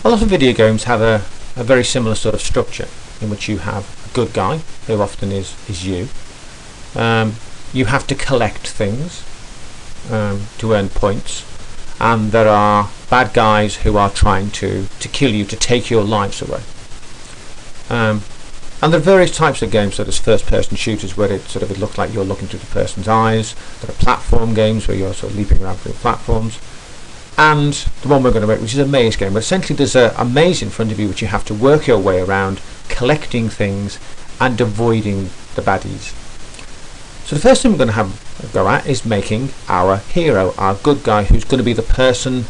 A lot of video games have a very similar sort of structure, in which you have a good guy, who often is you. You have to collect things to earn points, and there are bad guys who are trying to kill you, to take your lives away. And there are various types of games. So there's first-person shooters, where it looks like you're looking through the person's eyes. There are platform games where you're sort of leaping around through platforms. And the one we're going to make, which is a maze game, where essentially there's a maze in front of you which you have to work your way around, collecting things and avoiding the baddies. So the first thing we're going to have a go at is making our hero, our good guy, who's going to be the person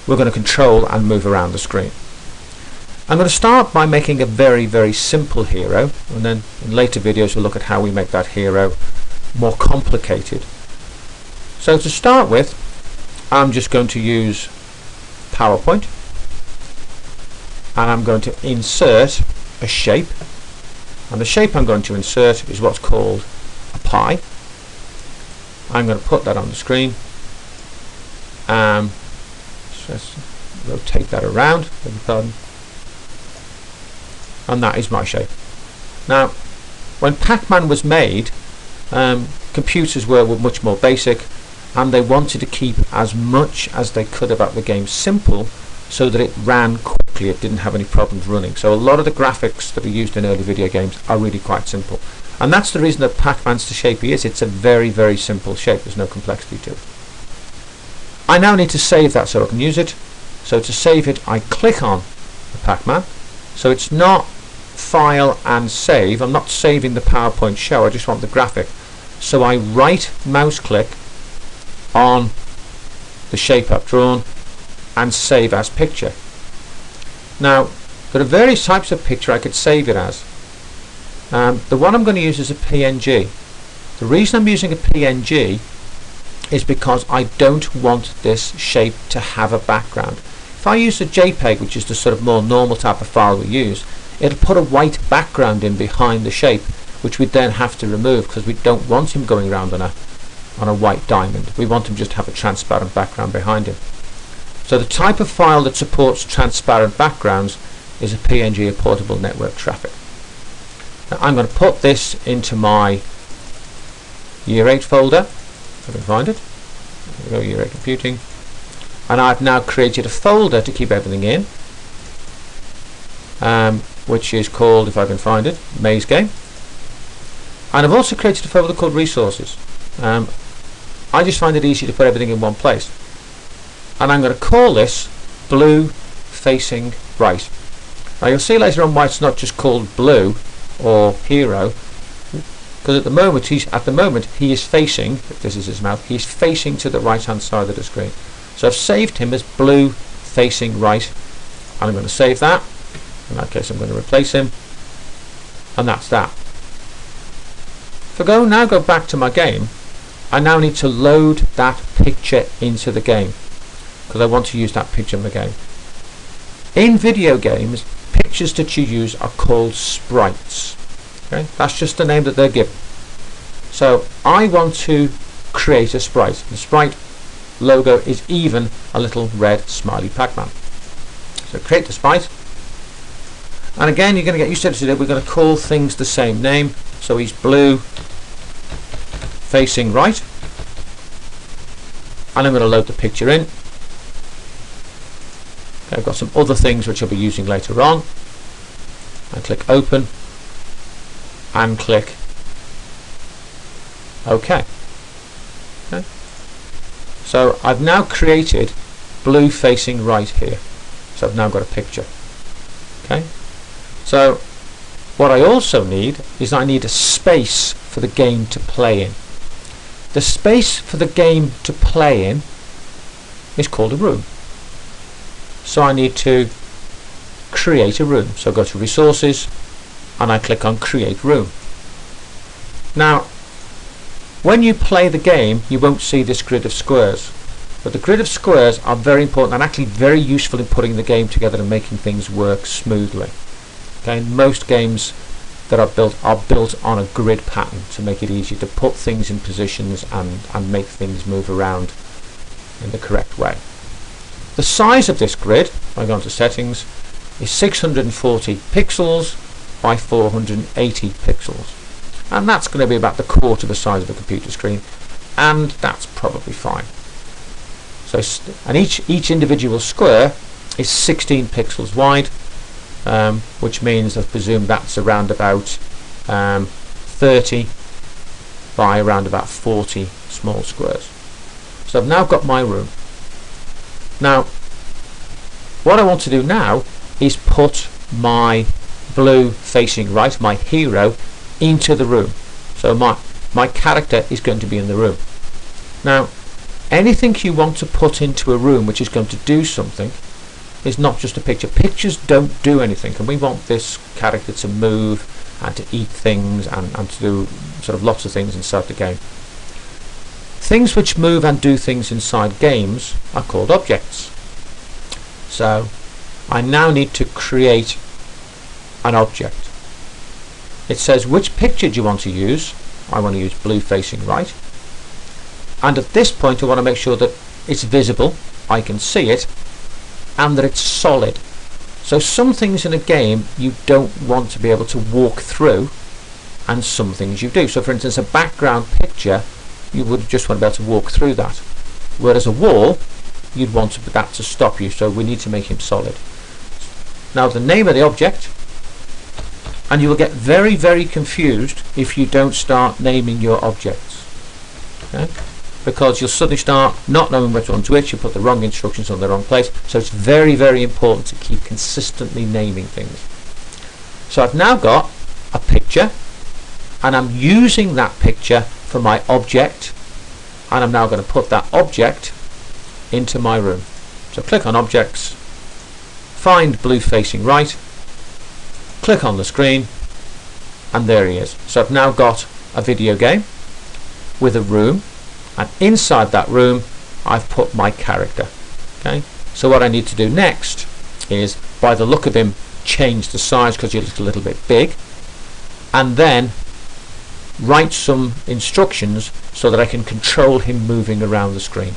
we're going to control and move around the screen. I'm going to start by making a very, very simple hero, and then in later videos we'll look at how we make that hero more complicated. So to start with, I'm just going to use PowerPoint, and I'm going to insert a shape, and the shape I'm going to insert is what's called a pie. I'm going to put that on the screen. Just rotate that around, beg your pardon. And that is my shape. Now, when Pac-Man was made, computers were much more basic, and they wanted to keep as much as they could about the game simple, so that it ran quickly, it didn't have any problems running. So a lot of the graphics that are used in early video games are really quite simple, and that's the reason that Pac-Man's the shape he is. It's a very, very simple shape. There's no complexity to it. I now need to save that so I can use it. So to save it, I click on the Pac-Man. So it's not File and Save. I'm not saving the PowerPoint show, I just want the graphic. So I right mouse click on the shape I've drawn and save as picture. Now, there are various types of picture I could save it as. The one I'm going to use is a PNG. The reason I'm using a PNG is because I don't want this shape to have a background. If I use a JPEG, which is the sort of more normal type of file we use, it'll put a white background in behind the shape, which we'd then have to remove, because we don't want him going around on a white diamond. We want him just to have a transparent background behind him. So the type of file that supports transparent backgrounds is a PNG, a portable network traffic. Now I'm going to put this into my Year 8 folder, if I can find it. There we go, Year 8 computing. And I've now created a folder to keep everything in, which is called, if I can find it, Maze Game. And I've also created a folder called Resources. I just find it easy to put everything in one place. And I'm going to call this Blue Facing Right. Now you'll see later on why it's not just called Blue or Hero, because at the moment he is facing, if this is his mouth, he is facing to the right hand side of the screen. So I've saved him as Blue Facing Right, and I'm going to save that. In that case I'm going to replace him, and that's that. If I now go back to my game, I now need to load that picture into the game, because I want to use that picture in the game. In video games, pictures that you use are called sprites. Okay? That's just the name that they're given. So I want to create a sprite. The sprite logo is even a little red smiley Pac-Man. So create the sprite, and again you're going to get used to it today. We're going to call things the same name. So he's Blue Facing Right, and I'm going to load the picture in. Okay, I've got some other things which I'll be using later on. I click Open and click OK. Okay. So I've now created Blue Facing Right here. So I've now got a picture. Okay. So what I also need is I need a space for the game to play in. The space for the game to play in is called a room. So I need to create a room. So I go to Resources and I click on Create Room. Now, when you play the game, you won't see this grid of squares, but the grid of squares are very important and actually very useful in putting the game together and making things work smoothly. Okay, most games that are built on a grid pattern to make it easy to put things in positions and make things move around in the correct way. the size of this grid, if I go into settings, is 640 pixels by 480 pixels, and that's going to be about the quarter the size of a computer screen, and that's probably fine. So, and each individual square is 16 pixels wide, which means I presume that's around about 30 by around about 40 small squares. So I've now got my room. Now what I want to do now is put my blue facing right, my hero, into the room. So my character is going to be in the room. Now anything you want to put into a room which is going to do something is not just a picture. Pictures don't do anything, and we want this character to move and to eat things and to do sort of lots of things inside the game. Things which move and do things inside games are called objects. So I now need to create an object. It says which picture do you want to use. I want to use blue facing right, and at this point I want to make sure that it's visible, I can see it, and that it's solid. So some things in a game you don't want to be able to walk through, and some things you do. So for instance, a background picture, you would just want to be able to walk through that, whereas a wall, you'd want that to stop you, so we need to make him solid. Now the name of the object, and you will get very, very confused if you don't start naming your objects, okay? Because you'll suddenly start not knowing which one's which, you put the wrong instructions on the wrong place, so it's very, very important to keep consistently naming things. So I've now got a picture, and I'm using that picture for my object, and I'm now going to put that object into my room. So click on objects, find blue facing right, click on the screen, and there he is. So I've now got a video game with a room, and inside that room I've put my character. Okay, so what I need to do next is, by the look of him, change the size because he looks a little bit big, and then write some instructions so that I can control him moving around the screen.